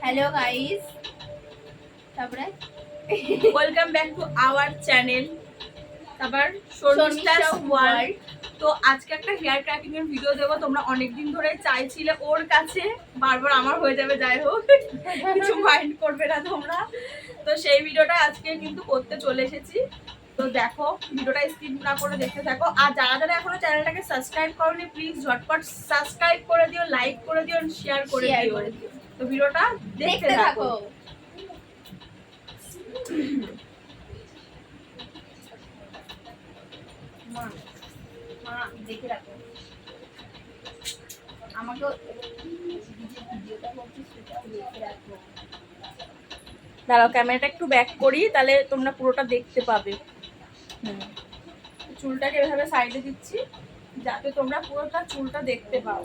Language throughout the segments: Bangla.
হ্যালো গাইস, তারপরে welcome back to our channel. তারপর শর্মিষ্ঠাস ওয়ার্ল্ড। তো আজকে একটা হেয়ার ট্র্যাকিং এর ভিডিও দেবো। তোমরা অনেকদিন ধরে চাইছিলে ওর কাছে, বারবার আমার হয়ে যাবে, যাই হোক কিছু মাইন্ড করবে না তোমরা। তো সেই ভিডিওটা আজকে কিন্তু করতে চলে এসেছি। তো দেখো, ভিডিওটা স্কিপ না করে দেখতে থাকো। আর যারা যারা এখনো চ্যানেলটাকে সাবস্ক্রাইব করোনি, প্লিজ ঝটপট সাবস্ক্রাইব করে দিও, লাইক করে দিও, শেয়ার করে দিও। তো ভিডিওটা দেখতে থাকো। মা দেখে রাখো, আমাকে ভিডিওটা করছি সেটা দেখে রাখো। দাঁড়াও, ক্যামেরাটা একটু ব্যাক করি, তাহলে তোমরা পুরোটা দেখতে পাবে। চুলটাকে এভাবে সাইডে দিচ্ছি যাতে তোমরা পুরোটা চুলটা দেখতে পাও।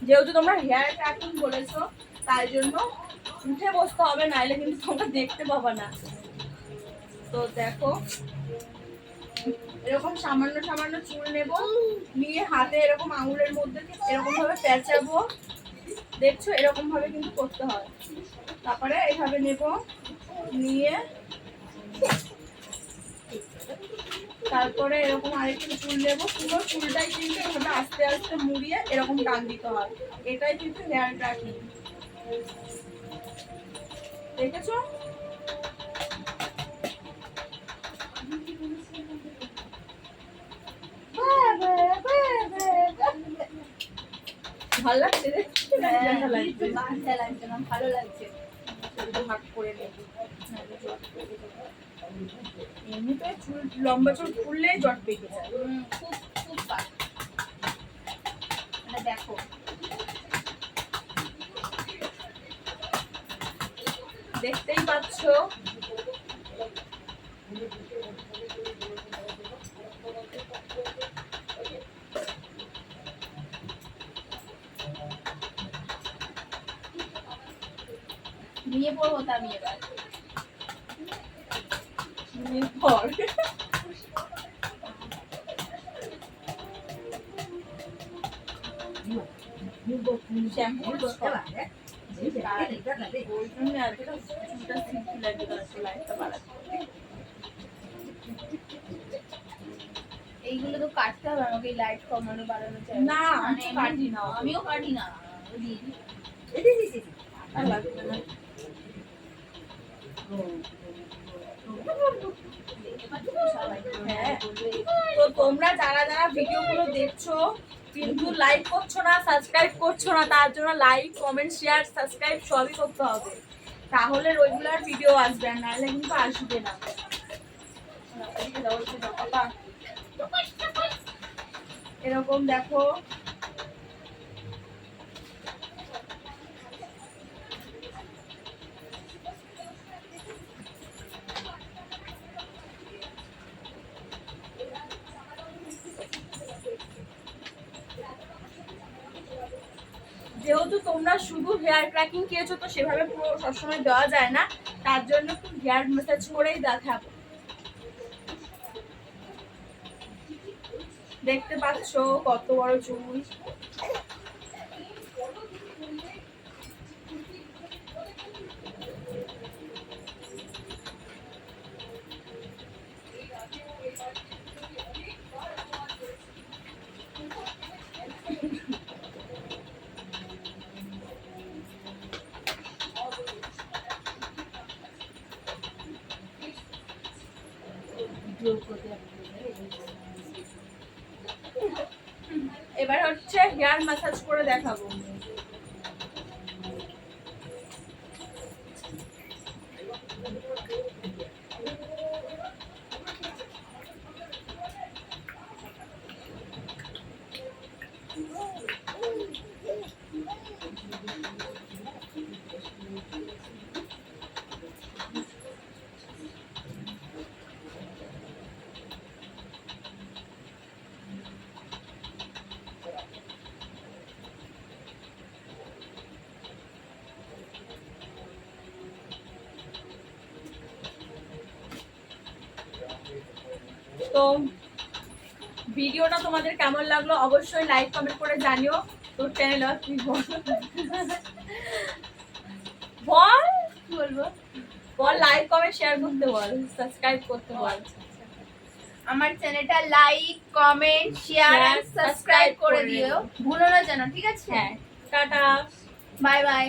যেহেতু তোমরা হেয়ার ট্র্যাকিং বলেছো, তাই জন্য উঠে বসতে হবে, নাইলে কিন্তু তোমরা দেখতে পাবা না। তো দেখো, এরকম সামান্য সামান্য চুল নেব, নিয়ে হাতে এরকম আঙুলের মধ্যে এরকম ভাবে পেঁচাবো। দেখছো, এরকম ভাবে কিন্তু করতে হয়। তারপরে এইভাবে নেব, নিয়ে তারপরে এরকম আরেকটু চুল নেব। পুরো চুলটাই কিন্তু এভাবে আস্তে আস্তে মুড়িয়ে এরকম টান দিতে হয়। এটাই কিন্তু হেয়ার ট্র্যাকিং। দেখেছো? ভালো লাগছে, ভালো লাগছে। ভাগ করে নেব। এমনিতে চুল লম্বা চুল খুললে জট পেকে যায়। খুব খুব দেখো, দেখতেই পাচ্ছ। নিয়ে পড়বো তা আমি এবার পর শ্যাম্পু এইগুলো তো কাটতে হবে আমাকে, লাইট কমানো বাড়ানো চাই না, মানে কাটি না, আমিও কাটি না। হ্যাঁ, তো তোমরা যারা যারা ভিডিওগুলো দেখছো কিন্তু লাইক করছো না, সাবস্ক্রাইব করছো না, তার জন্য লাইক, কমেন্ট, শেয়ার, সাবস্ক্রাইব সবই করতে হবে। তাহলে রেগুলার ভিডিও আসবে, আর নাহলে কিন্তু আসবে না। এরকম দেখো, যেহেতু তোমরা শুধু হেয়ার ট্র্যাকিং খেয়েছো, তো সেভাবে পুরো সবসময় দেওয়া যায় না, তার জন্য একটু হেয়ার ম্যাসাজ করেই দেখাবো। দেখতে পাচ্ছ কত বড় চুল। এবার হচ্ছে হেয়ার ম্যাসাজ করে দেখাবো। তো ভিডিওটা তোমাদের কেমন লাগলো অবশ্যই লাইক কমেন্ট করে জানিও। তোর চ্যানেল তুই বল বল কি বলবো? বল লাইক কমেন্ট শেয়ার করতে বল, সাবস্ক্রাইব করতে বল। আমার চ্যানেলটা লাইক কমেন্ট শেয়ার আর সাবস্ক্রাইব করে দিও, ভুলো না যেন, ঠিক আছে? হ্যাঁ, টাটা। Bye bye.